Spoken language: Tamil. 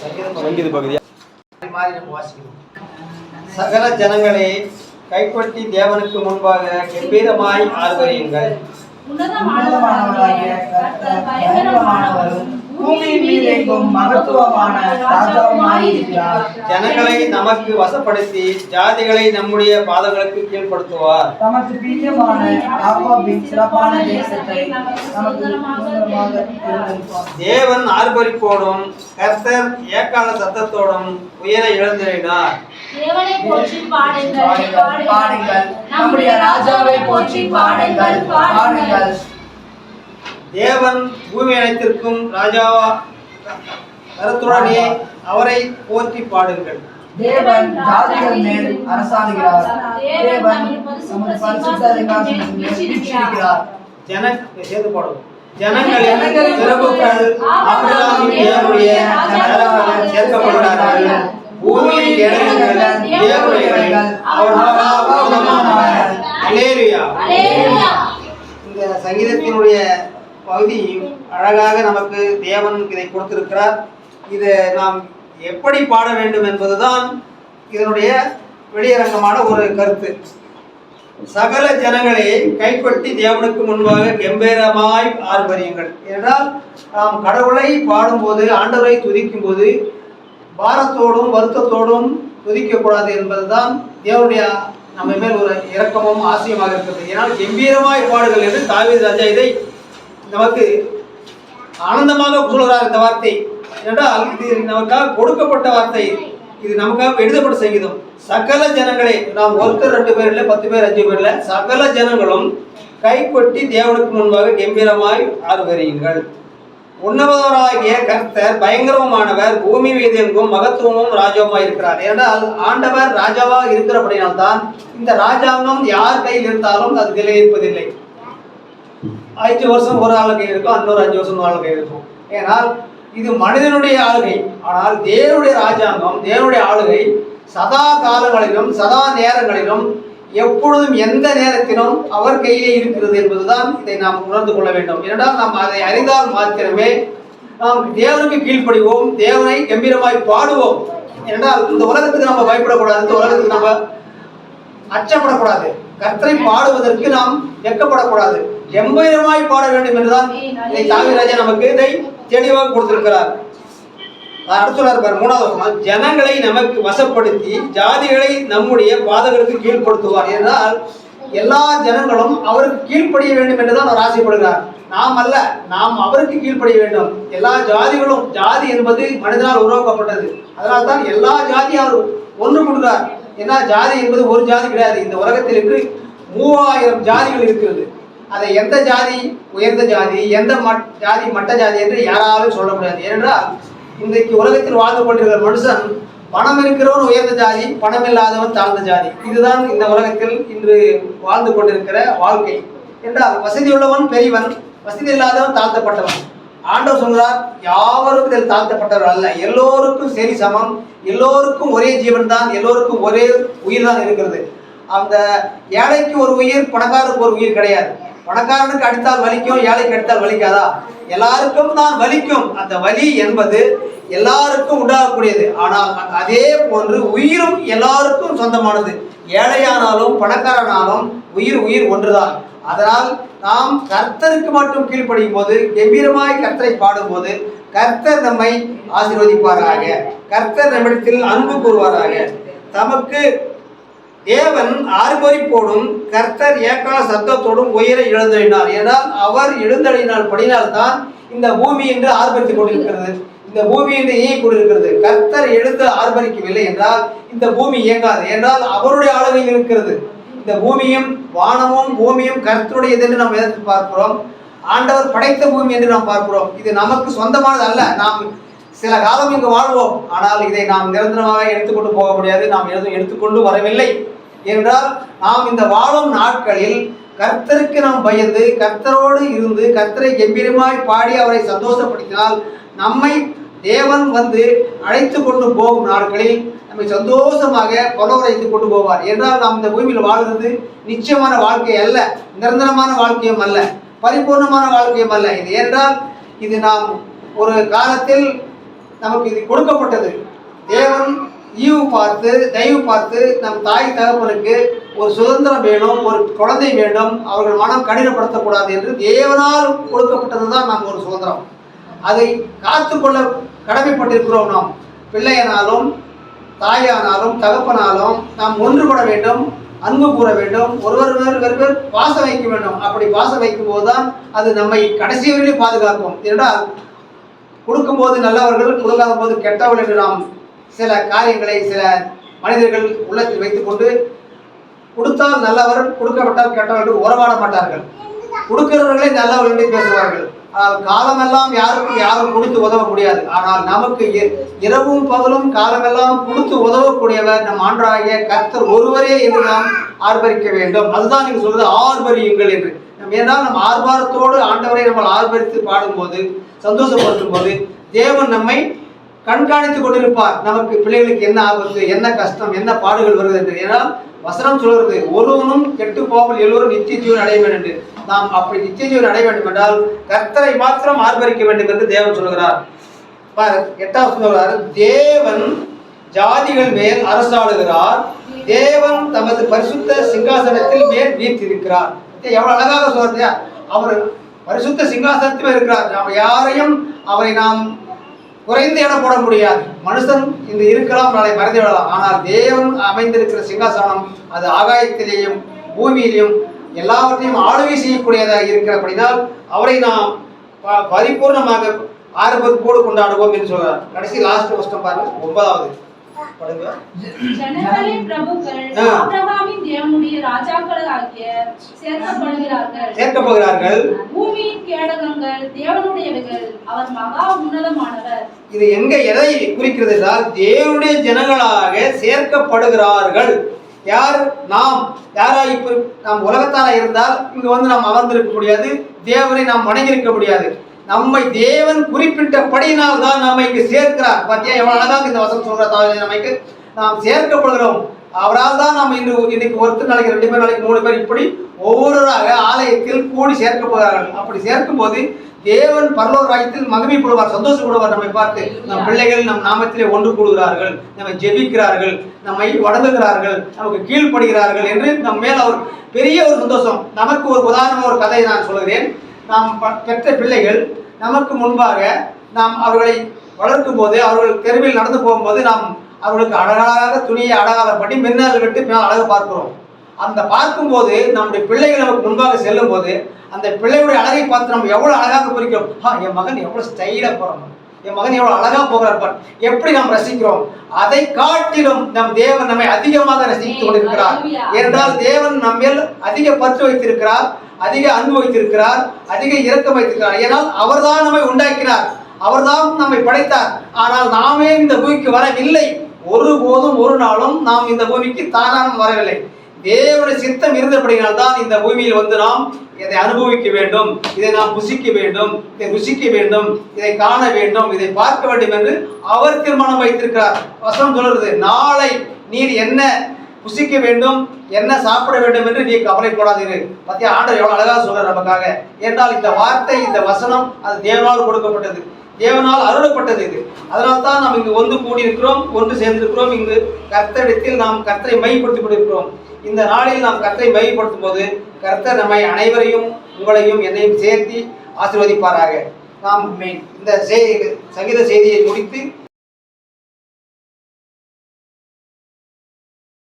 சங்கீத பகுதி மாதிரி நம்ம வாசிக்கணும். சகல ஜனங்களே கைப்பற்றி தேவனுக்கு முன்பாக கம்பீரமாய் ஆர்ப்பரியுங்கள். உன்னதமானவராகிய கர்த்தர் பயங்கரமானவரும் பூமியின் மீது எங்கும் மகத்துவமான ராஜாவுமாய் இருக்கிறார். ஜனங்களை நமக்கு வசப்படுத்தி ஜாதிகளை நம்முடைய பாதங்களுக்கு கீழ்ப்படுத்துவார். தமக்கு பிரியமான யாக்கோபின் சிறப்பான தேசத்தை நமக்கு சுதந்திரமாக தேர்ந்தெடுப்பார். தேவன் ஆர்ப்பரிப்போடும் கர்த்தர் ஏக்கால சத்தத்தோடும் உயர எழுந்தினார். தேவனை போற்றி பாடுங்கள், பாடுங்கள், நம்முடைய ராஜாவை போற்றி பாடுங்கள், பாடுங்கள். தேவன் பூமி அனைத்திற்கும் ராஜாவா கரத்துடனே அவரை போற்றி பாடுங்கள். தேவன் ஜாதிகள் மேல் அரசாளுகிறார். தேவன் தமது பரிசுத்த சிங்காசனத்தின் மேல் வீற்றிருக்கிறார். சேர்ந்து பாடுவோம். ஜனங்களின் பிரபுக்கள் ஆபிரகாமின் தேவனுடைய ராஜாவாக சேர்க்கப்படுகிறார்கள். பூமியின் ஜனங்கள் தேவனுடையவர்கள், அவர் மகா உன்னதமானவர். அல்லேலூயா. இந்த சங்கீதத்தினுடைய பகுதி அழகாக நமக்கு தேவன் இதை கொடுத்திருக்கிறார். இதை நாம் எப்படி பாட வேண்டும் என்பதுதான் இதனுடைய வெளியரங்கமான ஒரு கருத்து. சகல ஜனங்களை கைப்பற்றி தேவனுக்கு முன்பாக கம்பீரமாய் ஆர்ப்பரியுங்கள் என்றால், நாம் கடவுளை பாடும்போது, ஆண்டவரை துதிக்கும் போது பாரத்தோடும் வருத்தத்தோடும் துதிக்கக்கூடாது என்பதுதான் தேவனுடைய நம்ம மேல் ஒரு இரக்கமும் ஆசையமாக இருக்கிறது. ஏன்னால் கம்பீரமாய் பாடுகள் என்று தாவீது ராஜா இதை நமக்கு ஆனந்தமாக சொல்கிறார். இந்த வார்த்தை என்றால் இது நமக்காக கொடுக்கப்பட்ட வார்த்தை, இது நமக்காக எழுதப்பட்ட சங்கீதம். சகல ஜனங்களே, நாம் ஒருத்தர் 2 பேர் இல்லை, 10 பேர் 5 பேர் இல்லை, சகல ஜனங்களும் கைப்பற்றி தேவனுக்கு முன்பாக கம்பீரமாய் ஆர்ப்பரியுங்கள். உன்னதராகிய கர்த்தர் பயங்கரமானவர், பூமி மீது எங்கும் மகத்துவமும் ராஜாவுமாய் இருக்கிறார். ஏனென்றால் ஆண்டவர் ராஜாவாக இருக்கிறபடியால்தான் இந்த ராஜாங்கம் யார் கையில் இருந்தாலும் அது நிலையிருப்பதில்லை. 5 வருஷம் ஒரு ஆள் கையில் இருக்கும், இன்னொரு 5 வருஷம் ஒரு ஆள் கையில் இருக்கும். ஏனால் இது மனிதனுடைய ஆளுகை. ஆனால் தேவனுடைய ராஜாங்கம், தேவனுடைய ஆளுகை சதா காலங்களிலும் சதா நேரங்களிலும் எப்பொழுதும் எந்த நேரத்திலும் அவர் கையிலே இருக்கிறது என்பதுதான் இதை நாம் உணர்ந்து கொள்ள வேண்டும். ஏனென்றால் நாம் அதை அறிந்தால் மாத்திரமே நாம் தேவனுக்கு கீழ்ப்படிவோம், தேவனை கம்பீரமாய் பாடுவோம். என்றால் இந்த உலகத்துக்கு நம்ம பயப்படக்கூடாது, இந்த உலகத்துக்கு நம்ம அச்சப்படக்கூடாது, கர்த்தரை பாடுவதற்கு நாம் வெட்கப்படக்கூடாது, கம்பீரமாய் பாட வேண்டும் என்றுதான் இதை தாவீது ராஜா நமக்கு இதை தெளிவாக கொடுத்திருக்கிறார். அடுத்துள்ளார் 3வது ஜனங்களை நமக்கு வசப்படுத்தி ஜாதிகளை நம்முடைய பாதங்களுக்கு கீழ்ப்படுத்துவார். என்றால் எல்லா ஜனங்களும் அவருக்கு கீழ்ப்படிய வேண்டும் என்றுதான் அவர் ஆசைப்படுகிறார். நாம் அல்ல, நாம் அவருக்கு கீழ்ப்படிய வேண்டும். எல்லா ஜாதிகளும், ஜாதி என்பது மனிதனால் உருவாக்கப்பட்டது, அதனால் தான் எல்லா ஜாதியும் அவர் ஒன்று கொடுக்கிறார். ஏன்னா ஜாதி என்பது ஒரு ஜாதி கிடையாது. இந்த உலகத்திற்கு 3000 ஜாதிகள் இருக்கிறது. அதை எந்த ஜாதி உயர்ந்த ஜாதி, எந்த ஜாதி மட்ட ஜாதி என்று யாராலும் சொல்ல முடியாது. ஏனென்றால் இன்றைக்கு உலகத்தில் வாழ்ந்து கொண்டிருக்கிற மனுஷன் பணம் இருக்கிறவன் உயர்ந்த ஜாதி, பணம் இல்லாதவன் தாழ்ந்த ஜாதி. இதுதான் இந்த உலகத்தில் இன்று வாழ்ந்து கொண்டிருக்கிற வாழ்க்கை. என்றால் வசதி உள்ளவன் பெரியவன், வசதி இல்லாதவன் தாழ்த்தப்பட்டவன். ஆண்டவர் சொல்றார், யாவரும் இதில் தாழ்த்தப்பட்டவர் அல்ல, எல்லோருக்கும் சரி சமம், எல்லோருக்கும் ஒரே ஜீவன் தான், எல்லோருக்கும் ஒரே உயிர் தான் இருக்கிறது. அந்த ஏழைக்கு ஒரு உயிர், பணக்காரருக்கு ஒரு உயிர் கிடையாது. பணக்காரனுக்கு அடித்தால் வலிக்கும், ஏழைக்கு அடித்தால் வலிக்காதா? எல்லாருக்கும் தான் வலிக்கும். அந்த வலி என்பது எல்லாருக்கும் உண்டாகக்கூடியது. ஆனால் அதே போன்று உயிரும் எல்லாருக்கும் சொந்தமானது. ஏழையானாலும் பணக்காரனாலும் உயிர் ஒன்றுதான். அதனால் நாம் கர்த்தருக்கு மட்டும் கீழ்ப்படியும் போது, கம்பீரமாய் கர்த்தரை பாடும்போது கர்த்தர் நம்மை ஆசீர்வதிப்பாராக, கர்த்தர் நம்மிடத்தில் அன்பு கூறுவாராக. தமக்கு தேவன் ஆர்ப்பரிப்போடும் கர்த்தர் ஏக்கால சத்தத்தோடும் உயர எழுந்தழினார். ஏனால் அவர் எழுந்தழினால் படினால் தான் இந்த பூமி என்று ஆர்ப்பரித்துக் கொண்டிருக்கிறது, இந்த பூமி என்று இயங்கிக் கொண்டிருக்கிறது. கர்த்தர் எழுந்து ஆர்ப்பரிக்கவில்லை என்றால் இந்த பூமி இயங்காது. என்றால் அவருடைய ஆளுகையில் இருக்கிறது. இந்த பூமியும் வானமும் பூமியும் கர்த்தருடையது என்று நாம் எதிர்த்து பார்க்கிறோம். ஆண்டவர் படைத்த பூமி என்று நாம் பார்க்கிறோம். இது நமக்கு சொந்தமானது அல்ல. நாம் சில காலம் இங்கு வாழ்வோம், ஆனால் இதை நாம் நிரந்தரமாக எடுத்துக்கொண்டு போக முடியாது. நாம் எதுவும் எடுத்துக்கொண்டு வரவில்லை என்றால் நாம் இந்த வாழும் நாட்களில் கர்த்தருக்கு நாம் பயந்து கர்த்தரோடு இருந்து கர்த்தரை கம்பீரமாய் பாடி அவரை சந்தோஷப்படுத்தினால் நம்மை தேவன் வந்து அழைத்து கொண்டு போகும் நாட்களில் நம்மை சந்தோஷமாக பலவரைத்து கொண்டு போவார். என்றால் நாம் இந்த பூமியில் வாழ்கிறது நிச்சயமான வாழ்க்கை அல்ல, நிரந்தரமான வாழ்க்கையும் அல்ல, பரிபூர்ணமான வாழ்க்கையும் அல்ல. இது என்றால் இது நாம் ஒரு காலத்தில் நமக்கு இது கொடுக்கப்பட்டது. தேவன் தயவு பார்த்து நம் தாய் தகப்பனுக்கு ஒரு சுதந்திரம் வேணும், ஒரு குழந்தை வேண்டும், அவர்கள் மனம் கடினப்படுத்தக்கூடாது என்று தேவனால் கொடுக்கப்பட்டது தான் நாம் ஒரு சுதந்திரம். அதை காத்துக்கொள்ள கடமைப்பட்டிருக்கிறோம். நாம் பிள்ளையனாலும் தாயானாலும் தகப்பனாலும் நாம் ஒன்றுபட வேண்டும், அன்பு கூற வேண்டும், ஒருவர் பாசம் வைக்க வேண்டும். அப்படி பாசம் வைக்கும் போதுதான் அது நம்மை கடைசி வரையிலும் பாதுகாக்கும். என்றால் கொடுக்கும்போது நல்லவர்கள், கொடுக்காத போது கெட்டவர்கள் என்று நாம் சில காரியங்களை சில மனிதர்கள் உள்ளத்தில் வைத்துக்கொண்டு கொடுத்தால் நல்லவர், கொடுக்கப்பட்டால் கெட்டவர்கள் உறவாட மாட்டார்கள். கொடுக்கிறவர்களே நல்லவர்கள் என்று பேசுவார்கள். ஆனால் காலமெல்லாம் யாரும் கொடுத்து உதவ முடியாது. ஆனால் நமக்கு இரவும் பகலும் காலமெல்லாம் கொடுத்து உதவக்கூடியவர் நம் ஆண்டவராகிய கர்த்தர் ஒருவரே என்று நாம் ஆர்ப்பரிக்க வேண்டும். அதுதான் நீங்க சொல்றது, ஆர்ப்பரியுங்கள் என்று. ஏனால் நம் ஆர்ப்பாரத்தோடு ஆண்டவரை நம்ம ஆர்ப்பரித்து பாடும்போது, சந்தோஷப்படுத்தும் போது தேவன் நம்மை கண்காணித்துக் கொண்டிருப்பார். நமக்கு பிள்ளைகளுக்கு என்ன ஆபத்து, என்ன கஷ்டம், என்ன பாடுகள் வருகிறது என்று. ஏனால் வசனம் சொல்கிறது, ஒருவனும் கெட்டு போகாமல் எல்லோரும் நித்திய ஜீவன் அடைய வேண்டும் என்று. நாம் அப்படி நித்திய ஜீவன் அடைய வேண்டும் என்றால் கர்த்தரை மாத்திரம் ஆர்ப்பரிக்க வேண்டும் என்று தேவன் சொல்கிறார். 8வது சொல்கிறார், தேவன் ஜாதிகள் மேல் அரசாளுகிறார், தேவன் தமது பரிசுத்த சிங்காசனத்தில் மேல் வீற்றிருக்கிறார். எவ்வளவு அழகாக சொல்றது. அவர் பரிசுத்த சிங்காசனத்தில் இருக்கிறார். நாம் யாரையும் நாம் குறைந்து இடம் போட முடியாது. மனுஷன் இன்று இருக்கலாம், நாளை மறைந்து விடலாம். ஆனால் தேவன் அமைந்திருக்கிற சிங்காசனம் அது ஆகாயத்திலேயும் பூமியிலையும் எல்லாவற்றையும் ஆளுகை செய்யக்கூடியதாக இருக்கிறபடினால் அவரை நாம் பரிபூர்ணமாக ஆர்வத்தோடு கொண்டாடுவோம் என்று சொல்றார். கடைசி லாஸ்ட் வருஷம் பாருங்க, 9வது படுங்க. ஜனங்களின் பிரபுக்கள் ஆபிரகாமின் தேவனுடைய ராஜாக்களாகிய சேர்க்கப்படுகிறார்கள். பூமியின் கேடகங்கள் தேவனுடையவைகள், அவர் மகா உன்னதமானவர். இது எதை குறிக்கிறது என்றால் தேவனுடைய ஜனங்களாக சேர்க்கப்படுகிறார்கள். யார்? நாம். இப்ப நாம் உலகத்தார இருந்தால் இங்கு நாம் அமர்ந்திருக்க முடியாது, தேவனை நாம் வணங்கியிருக்க முடியாது. நம்மை தேவன் குறிப்பிட்டபடியினால் தான் நம்மை இங்கு சேர்க்கிறார். பார்த்தியா எவ்வளவு அழகாக இந்த வசனம் சொல்ற நமக்கு நாம் சேர்க்கப்படுகிறோம். அவரால் தான் நாம் இன்னைக்கு ஒருத்தர் நாளைக்கு 2 பேர், நாளைக்கு 3 பேர், இப்படி ஒவ்வொருவராக ஆலயத்தில் கூடி சேர்க்கப்படுகிறார்கள். அப்படி சேர்க்கும் போது தேவன் பரலோக ராஜ்யத்தில் மகிமைப்படுவார், சந்தோஷப்படுவார். நம்மை பார்த்து நம் பிள்ளைகள் நம் நாமத்திலே ஒன்று கூடுகிறார்கள், நம்மை ஜெபிக்கிறார்கள், நம்மை வணங்குகிறார்கள், நமக்கு கீழ்ப்படுகிறார்கள் என்று நம் மேல் அவர் பெரிய ஒரு சந்தோஷம். நமக்கு ஒரு உதாரணமாக ஒரு கதையை நான் சொல்கிறேன். நாம் பெற்ற பிள்ளைகள் நமக்கு முன்பாக நாம் அவர்களை வளர்க்கும் போது, அவர்கள் தெருவில் நடந்து போகும்போது நாம் அவர்களுக்கு அழகாக துணியை அழகாகப்படி மின்னல் விட்டு பின்னால் அழகாக பார்க்கிறோம். அந்த பார்க்கும்போது நம்முடைய பிள்ளைகள் நமக்கு முன்பாக செல்லும் போது அந்த பிள்ளையுடைய அழகை பார்த்து நம்ம எவ்வளவு அழகாக குறிக்கிறோம். என் மகன் எவ்வளவு ஸ்டைலா போறான், என் மகன் எவ்வளவு அழகா போகிறார், எப்படி நாம் ரசிக்கிறோம். அதை காட்டிலும் நம் தேவன் நம்மை அதிகமாக ரசித்துக் கொண்டிருக்கிறார். ஏனென்றால் தேவன் நம்மேல் அதிக பற்று வைத்திருக்கிறார், அதிக அன்பு வைத்திருக்கிறார், அதிக இரக்கம் வைத்திருக்கிறார். ஏனால் அவர்தான் நம்மை உண்டாக்கினார், அவர்தான் நம்மை படைத்தார். ஆனால் நாமே இந்த பூமிக்கு வரவில்லை. ஒருபோதும் ஒரு நாளும் நாம் இந்த பூமிக்கு தானாக வரவில்லை. தேவனுடைய சித்தம் இருந்தபடியால் தான் இந்த பூமியில் வந்து நாம் இதை அனுபவிக்க வேண்டும், இதை நாம் புசிக்க வேண்டும், இதை ருசிக்க வேண்டும், இதை காண வேண்டும், இதை பார்க்க வேண்டும் என்று அவர் தீர்மானம் வைத்திருக்கிறார். வசனம் சொல்றது, நாளை நீர் என்ன புசிக்க வேண்டும், என்ன சாப்பிட வேண்டும் என்று நீ கவலைப்படாதீர்கள். பத்தியா ஆண்டவர் எவ்வளவு அழகாக சொல்றார் நமக்காக. என்றால் இந்த வார்த்தை, இந்த வசனம் அது தேவனால் கொடுக்கப்பட்டது, தேவனால் அருளப்பட்டது. இது அதனால் தான் நாம் இங்கு ஒன்று கூடியிருக்கிறோம், ஒன்று சேர்ந்திருக்கிறோம். இங்கு கர்த்தரிடத்தில் நாம் கர்த்தரை மையப்படுத்திக் கொண்டிருக்கிறோம். இந்த நாளில் நாம் கர்த்தரை மையப்படுத்தும் போது கர்த்தர் நம்மை அனைவரையும், உங்களையும் என்னையும் சேர்த்து ஆசீர்வதிப்பாராக. நாம் இந்த சங்கீத செய்தியை முடித்து